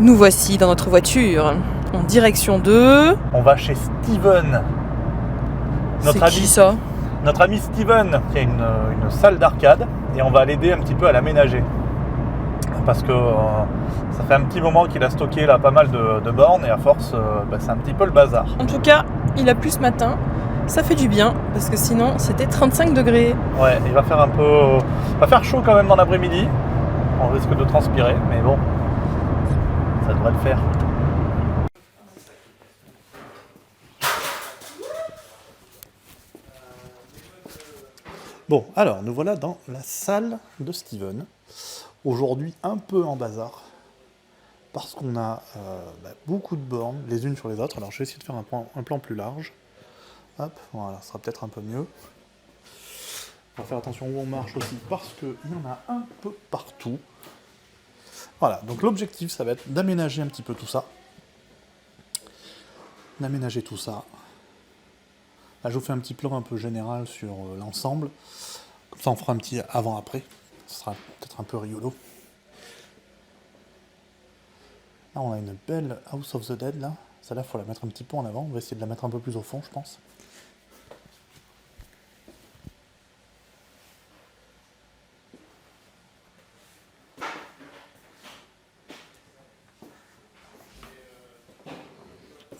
Nous voici dans notre voiture, en direction de... On va chez Steven. C'est qui ça? Notre ami Steven, qui a une salle d'arcade, et on va l'aider un petit peu à l'aménager. Parce que ça fait un petit moment qu'il a stocké là pas mal de bornes, et à force, c'est un petit peu le bazar. En tout cas, il a plu ce matin, ça fait du bien, parce que sinon c'était 35 degrés. Ouais, il va faire chaud quand même dans l'après-midi. On risque de transpirer, mais bon, ça devrait le faire. Bon, alors nous voilà dans la salle de Steven. Aujourd'hui un peu en bazar, parce qu'on a beaucoup de bornes, les unes sur les autres. Alors je vais essayer de faire un plan plus large. Hop, voilà, ça sera peut-être un peu mieux. On va faire attention où on marche aussi, parce qu'il y en a un peu partout. Voilà, donc l'objectif, ça va être d'aménager un petit peu tout ça. D'aménager tout ça. Là, je vous fais un petit plan un peu général sur l'ensemble. Comme ça, on fera un petit avant-après. Ce sera peut-être un peu rigolo. Là, on a une belle House of the Dead, là. Celle-là, il faut la mettre un petit peu en avant. On va essayer de la mettre un peu plus au fond, je pense.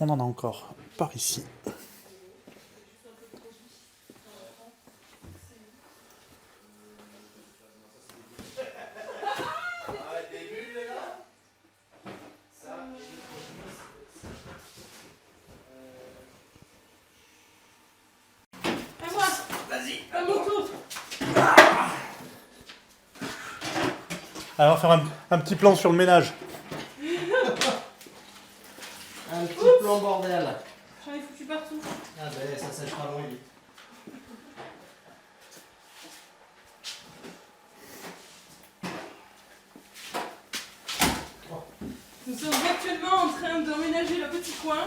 On en a encore par ici. Alors, on va faire un petit plan sur le ménage. Un petit plan bordel. J'en ai foutu partout. Ah ben ça sèchera moins vite. Nous sommes actuellement en train d'emménager le petit coin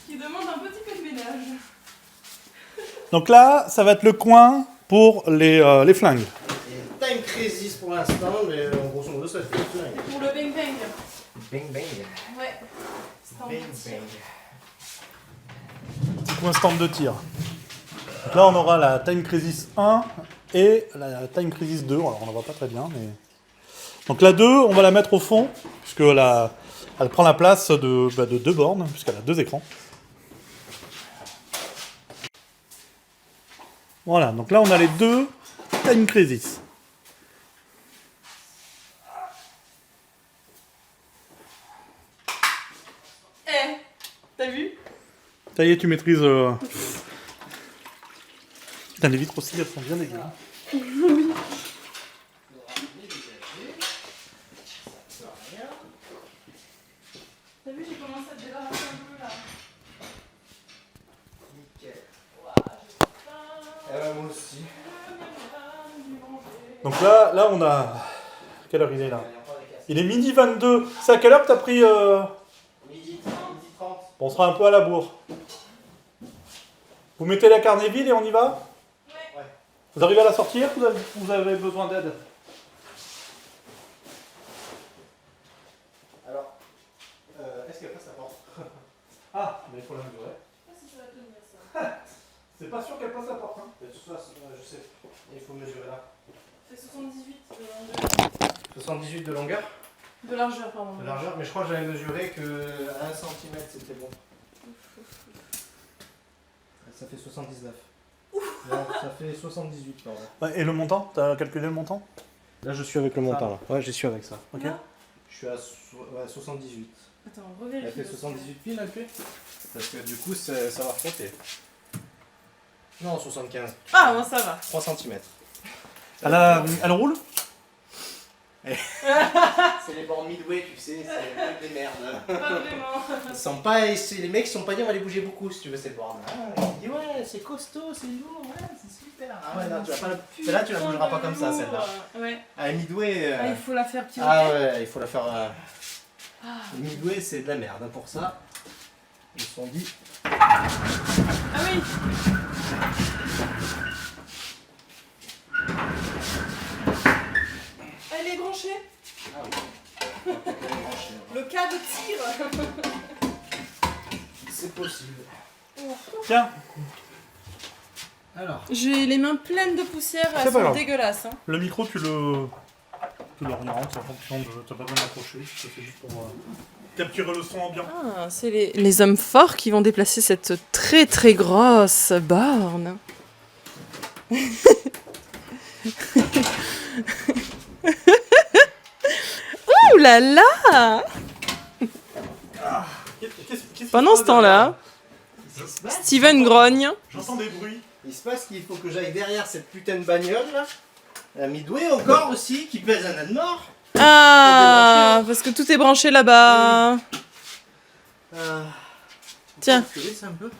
qui demande un petit peu de ménage. Donc là, ça va être le coin pour les flingues. Et time crisis pour l'instant, mais en grosso modo ça fait le flingue. Pour le bang bang. Bang bang. Ouais. C'est en Bang petit. bang. Petit coin stand de tir. Donc là, on aura la Time Crisis 1 et la Time Crisis 2. Alors, on ne voit pas très bien, mais... Donc la 2, on va la mettre au fond, puisque elle prend la place de 2 bornes, puisqu'elle a 2 écrans. Voilà, donc là, on a les 2 Time Crisis. T'as vu? Ça y est, tu maîtrises... Putain, les vitres aussi, elles sont bien dégueu. Oui. T'as vu, j'ai commencé à te débarrasser un peu là. Nickel. Moi aussi. Donc là, on a... Quelle heure il est là? Il est midi 22. C'est à quelle heure que t'as pris... Midi 30. Bon, on sera un peu à la bourre. Vous mettez la carnet vide et on y va? Ouais. Vous arrivez à la sortir ou vous avez besoin d'aide? Alors, est-ce qu'elle passe la porte? Ah, mais il faut la mesurer. Je sais pas si ça va tenir ça. C'est pas sûr qu'elle passe la porte. Hein. De toute façon, je sais. Il faut mesurer là. C'est 78 de longueur. 78 de longueur? De largeur, pardon. De largeur, mais je crois que j'avais mesuré que 1 cm c'était bon. Ça fait 79. Non, ça fait 78 pardon. Ouais, et le montant? T'as calculé le montant? Là je suis avec le montant là. Ouais, je suis avec ça. Ok. Là Je suis à 78. Attends, revérifie. Elle fait 78 piles la clé? Parce que du coup ça va compter. Non, 75. Ah, bon, ça va. 3 cm. Elle roule? C'est les bornes Midway, tu sais, c'est le truc des merdes. Pas vraiment. Ils sont pas, les mecs ils sont pas dit on va les bouger beaucoup si tu veux ces bornes. Ah, ils disent ouais, c'est costaud, c'est lourd, ouais, c'est super. Ah ouais, non, tu vas pas celle-là tu la bougeras pas comme ça, celle-là. Ouais. Ah, Midway. Ah, il faut la faire pivoter. Ah ouais, il faut la faire. Midway, c'est de la merde. Pour ça, ils se sont dit. Ah oui. Elle est branchée. Ah oui. Le cas de tir. C'est possible. Tiens, Alors, J'ai les mains pleines de poussière, C'est elles pas sont grave. dégueulasses. Hein. le micro, tu l'orientes en fonction de... T'as pas besoin d'accrocher, c'est juste pour capturer le son ambiant. Ah, c'est les hommes forts qui vont déplacer cette très très grosse borne. Ouh là là! Pendant ce temps-là, Steven grogne. J'entends des bruits. il se passe qu'il faut que j'aille derrière cette putain de bagnole là. La Midway encore aussi, qui pèse un âne mort. Ah, parce que tout est branché là-bas. Tiens. Tu laisses un peu.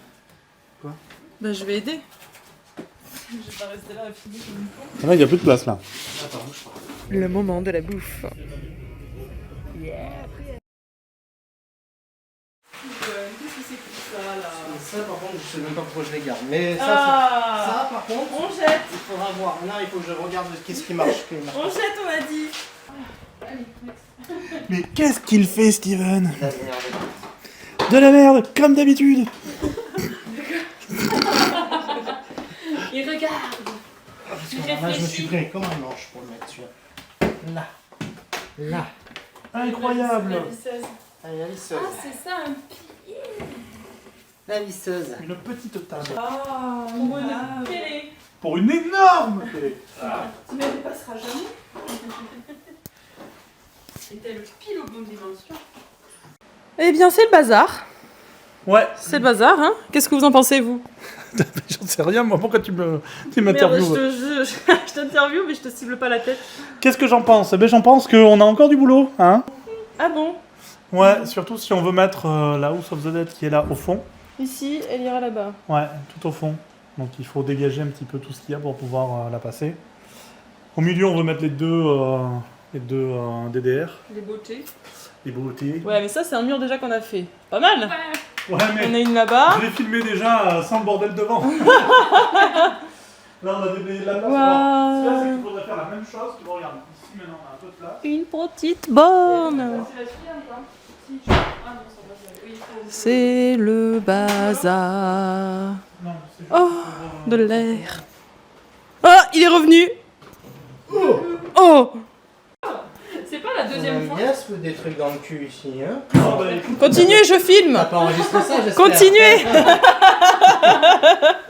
Bah, je vais aider. Je vais pas rester là à finir comme une con. Là, il n'y a plus de place, là. Attends, bouge pas. Le moment de la bouffe. Qu'est-ce que c'est que ça là? Ça par contre, je sais même pas pourquoi je les garde. Mais ça, Ah, ça par contre, on jette. il faudra voir. Là, il faut que je regarde qu'est-ce qui marche. On jette, on a dit. Mais qu'est-ce qu'il fait, Steven? La merde. De la merde, comme d'habitude. Il regarde. Là, je me suis pris comme un manche pour le mettre celui-là. Là. Là. Incroyable. La visseuse. Allez, la visseuse. Ah, c'est ça un pilier. La visseuse. Une petite table. Ah, pour une télé. Pour une énorme télé. Tu ne la dépasseras jamais. Était-elle pile aux bonnes dimensions? Eh bien, c'est le bazar. Ouais. C'est le bazar, hein? Qu'est-ce que vous en pensez, vous? J'en sais rien, moi, pourquoi tu Merde, m'interviews? je t'interviewe, mais je te cible pas la tête. Qu'est-ce que j'en pense? Eh ben, j'en pense qu'on a encore du boulot, hein? Ah bon? Ouais, surtout si on veut mettre la House of the Dead qui est là au fond. Ici, elle ira là-bas. Ouais, tout au fond. Donc il faut dégager un petit peu tout ce qu'il y a pour pouvoir la passer. Au milieu, on veut mettre les deux DDR, Les beautés. les beautés. Ouais, mais ça, c'est un mur déjà qu'on a fait. Pas mal. Ouais, On mais a une là-bas. je l'ai filmé déjà sans le bordel devant. Là, on a déblayé de la place. Wow. Alors, ce qu'il y a, c'est qu'il faudrait faire la même chose. Tu vois, regarde, ici maintenant, on a un peu de place. Une petite borne. C'est le bazar. Non, c'est juste Oh, pour, de l'air. Oh, il est revenu. Oh. C'est pas la On deuxième aime fois. bien se foutre des trucs dans le cul ici, hein. Ah, bah, écoute, Continuez, je filme. T'as pas enregistré ça, j'espère. Continuez.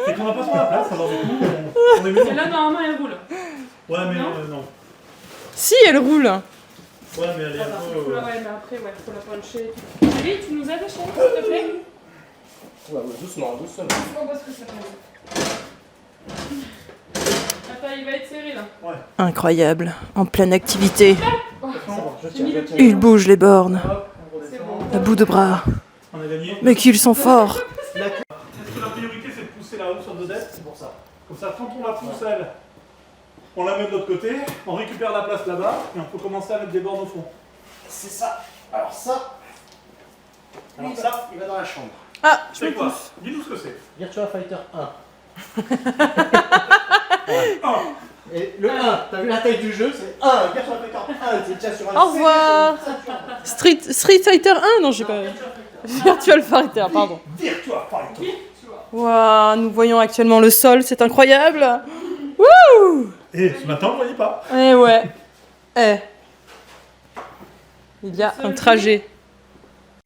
c'est qu'on n'a pas trop la place, alors du coup, on est mis. Et là, normalement, elle roule. Ouais, mais Non. non. Si, elle roule. Ouais, mais elle est un peu. Ouais, mais après, ouais, faut la puncher. Chérie, tu nous aides, chérie, s'il te plaît? Ouais, doucement, doucement. On voit ce que ça fait. Attends, il va être serré, là. Incroyable. En pleine activité. C'est bon, je tiens, je tiens. Ils bougent les bornes. Hop, on redescend. C'est bon. À bout de bras. On a gagné. Mais qu'ils sont forts. Parce que la priorité, c'est de pousser la House of the Dead. C'est pour ça. Comme ça, quand on la pousse, elle, on la met de l'autre côté, on récupère la place là-bas, et on peut commencer à mettre des bornes au fond. C'est ça. Alors ça. Alors ça, il va dans la chambre. Ah, je C'est me quoi? pousse. Dis-nous ce que c'est. Virtua Fighter 1. Ah, Et le 1, t'as vu la taille du jeu, c'est 1. Virtua Fighter 1, c'est déjà sur un Au revoir. Street Fighter 1? Non, j'ai pas. Virtual Fighter, pardon. Virtua Fighter. Waouh, nous voyons actuellement le sol, c'est incroyable. Wouh. Et ce matin, on ne voyait pas. Eh ouais. Eh. Il y a un trajet.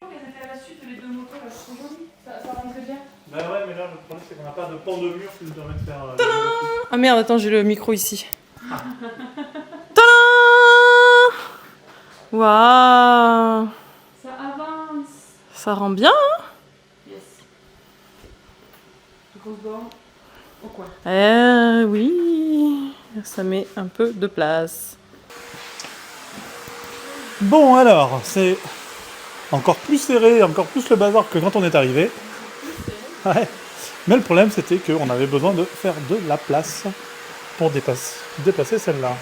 Elles étaient à la suite, les deux motos, là, c'est trop joli. Ça rentrait bien. Bah ouais, mais là, le problème, c'est qu'on n'a pas de pan de mur qui nous permet de faire. Ah merde, attends, j'ai le micro ici. Tadam. Waouh. Ça avance. Ça rend bien, hein? Yes. Grosse borne. Au coin. Oui. Ça met un peu de place. Bon, alors, c'est encore plus serré, encore plus le bazar que quand on est arrivé. Ouais. Mais le problème, c'était qu'on avait besoin de faire de la place pour déplacer celle-là.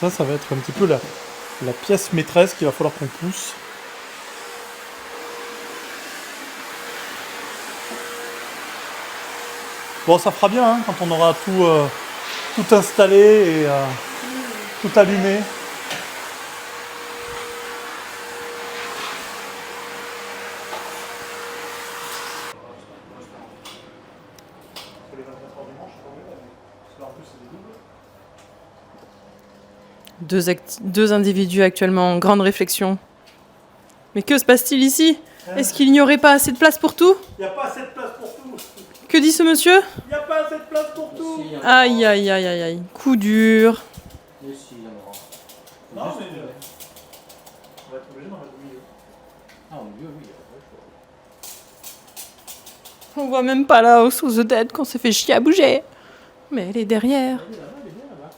Ça va être un petit peu la pièce maîtresse qu'il va falloir qu'on pousse. Bon, ça fera bien hein, quand on aura tout installé et tout allumé. Deux individus actuellement en grande réflexion. Mais que se passe-t-il ici? Est-ce qu'il n'y aurait pas assez de place pour tout? Il n'y a pas assez de place pour tout. Que dit ce monsieur? Il n'y a pas assez de place pour tout. Si, il y en aura. Aïe aïe aïe aïe aïe. Coup dur. Mais si, il y en aura. Non, mais on va être obligé d'en mettre au milieu. Ah, au milieu, oui, il y a pas le choix. On voit même pas la House of the Dead qu'on s'est fait chier à bouger. Mais elle est derrière. Elle est là-bas, elle est bien là-bas.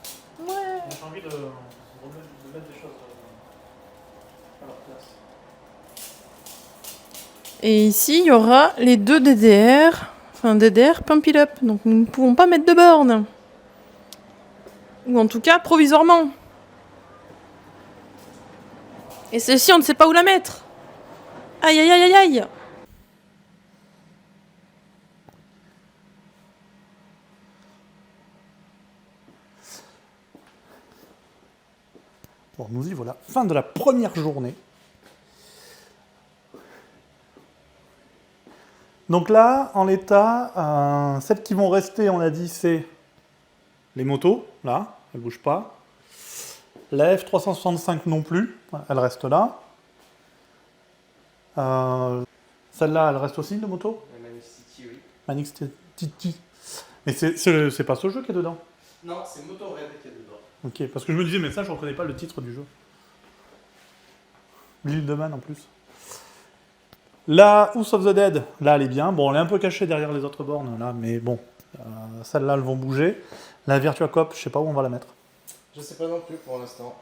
Ouais. J'ai envie de mettre des choses à leur place. Et ici, il y aura les deux DDR. Enfin, DDR Pump It Up. Donc nous ne pouvons pas mettre de borne. Ou en tout cas, provisoirement. Et celle-ci, on ne sait pas où la mettre. Aïe aïe aïe aïe aïe. Bon, nous y voilà. Fin de la première journée. Donc là, en l'état, celles qui vont rester, on a dit, c'est les motos. Là, elles ne bougent pas. La F365 non plus. Elle reste là. Celle-là, elle reste aussi, de moto. La Manic City, oui. Manix Titi. Mais c'est pas ce jeu qui est dedans. Non, c'est Motorhead qui est dedans. Ok, parce que je me disais, mais ça, je reconnais pas le titre du jeu. L'île de Man en plus. La House of the Dead, là, elle est bien. Bon, elle est un peu cachée derrière les autres bornes, là, mais bon. Celles-là, elles vont bouger. La Virtua Cop, je sais pas où on va la mettre. Je sais pas non plus pour l'instant.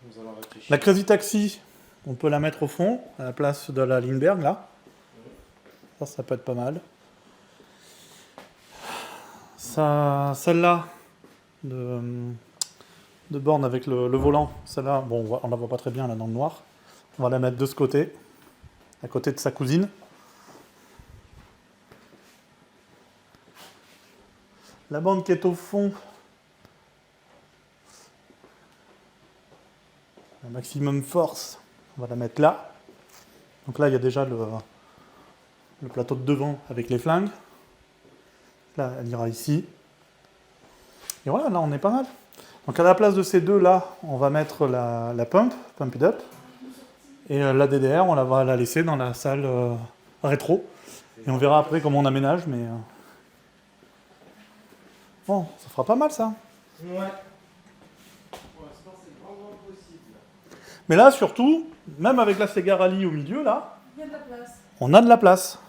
Nous allons réfléchir. La Crazy Taxi, on peut la mettre au fond, à la place de la Lindbergh, là. Ça peut être pas mal. Ça, celle-là, de borne avec le volant, celle-là, bon, on la voit pas très bien là dans le noir. On va la mettre de ce côté, à côté de sa cousine. La borne qui est au fond, la maximum force, on va la mettre là. Donc là, il y a déjà le plateau de devant avec les flingues. Là, elle ira ici. Et voilà, là, on est pas mal. Donc à la place de ces deux là, on va mettre la Pump It Up. Et la DDR, on va la laisser dans la salle rétro. Et on verra après comment on aménage, mais... Bon, ça fera pas mal ça. Ouais. Pour l'instant, c'est vraiment possible. Mais là, surtout, même avec la Sega Rally au milieu, là, Il y a de la place. on a de la place.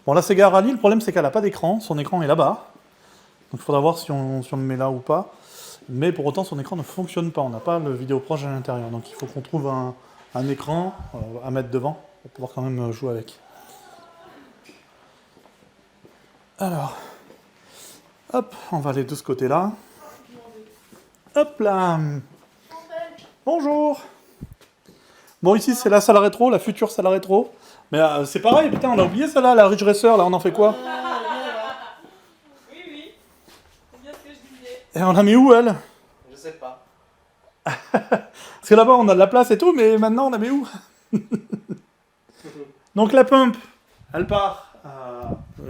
Bon, la Sega Rally, le problème c'est qu'elle n'a pas d'écran. Son écran est là-bas. Donc il faudra voir si on le met là ou pas. Mais pour autant, son écran ne fonctionne pas. On n'a pas le vidéo proche à l'intérieur. Donc il faut qu'on trouve un écran à mettre devant pour pouvoir quand même jouer avec. Alors, hop, on va aller de ce côté-là. Hop là. Bonjour. Bon, ici c'est la salle rétro, la future salle rétro. Mais c'est pareil, putain, on a oublié celle-là, la Ridge Racer, là, on en fait quoi? Oui, oui. C'est bien ce que je disais. Et on la met où, elle? Je sais pas. Parce que là-bas, on a de la place et tout, mais maintenant, on la met où? Donc la pump, elle part.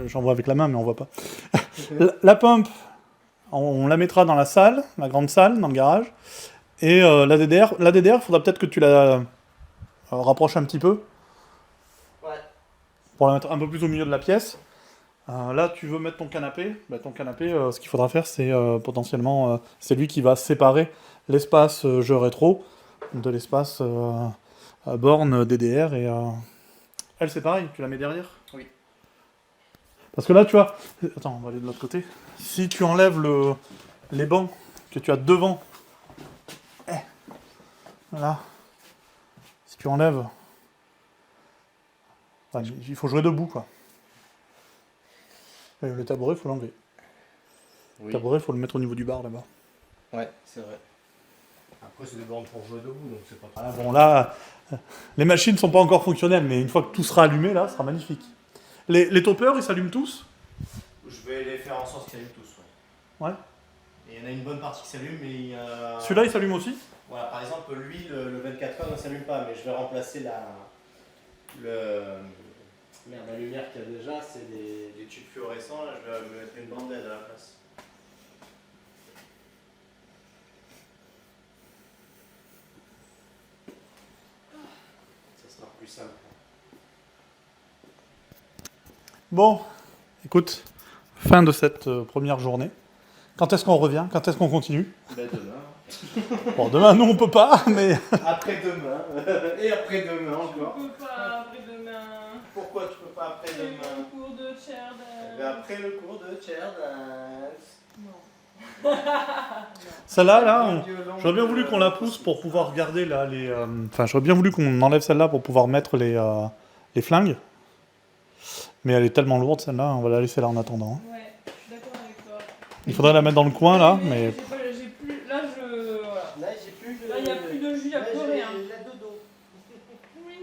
J'en vois avec la main, mais on voit pas. La pump, on la mettra dans la salle, la grande salle, dans le garage. Et la DDR, il faudra peut-être que tu la rapproches un petit peu. Ouais. Pour la mettre un peu plus au milieu de la pièce. Là, tu veux mettre ton canapé. Bah, ton canapé, ce qu'il faudra faire, c'est potentiellement... c'est lui qui va séparer l'espace jeu rétro de l'espace borne DDR. Et elle, c'est pareil, tu la mets derrière. Oui. Parce que là, tu vois... Attends, on va aller de l'autre côté. Si tu enlèves les bancs que tu as devant... Voilà. Si tu enlèves... Enfin, il faut jouer debout, quoi. Et le tabouret, il faut l'enlever. Oui. Le tabouret, il faut le mettre au niveau du bar, là-bas. Ouais, c'est vrai. Après, c'est des bornes pour jouer debout, donc c'est pas trop. Voilà, bon, là, les machines ne sont pas encore fonctionnelles, mais une fois que tout sera allumé, là, ce sera magnifique. Les toppers, ils s'allument tous? Je vais les faire en sorte qu'ils s'allument tous, ouais. Ouais. Et il y en a une bonne partie qui s'allume, mais il y a... Celui-là, il s'allume aussi? Voilà, par exemple, lui, le 24h ne s'allume pas, mais je vais remplacer Merde, la lumière qu'il y a déjà, c'est des tubes fluorescents, là, je vais me mettre une bande LED à la place. simple. Bon, écoute, fin de cette première journée. Quand est-ce qu'on revient? Quand est-ce qu'on continue? Ben demain. Bon, demain, nous, on peut pas, mais... Après-demain. Et après-demain encore. Je peux pas après-demain. Pourquoi tu peux pas J'ai eu après-demain? mon cours de chair dance. Ben après le cours de chair dance. Non. Celle-là, là, j'aurais bien voulu qu'on la pousse pour pouvoir garder là, les... Enfin, j'aurais bien voulu qu'on enlève celle-là pour pouvoir mettre les flingues. Mais elle est tellement lourde, celle-là, on va la laisser là en attendant. Hein. Ouais, je suis d'accord avec toi. Il faudrait la mettre dans le coin, là, mais... J'ai plus... Là, je... Voilà. Là, j'ai plus de. Là, il n'y a plus de jus, il n'y a Là, plus j'ai rien. la dodo. Oui.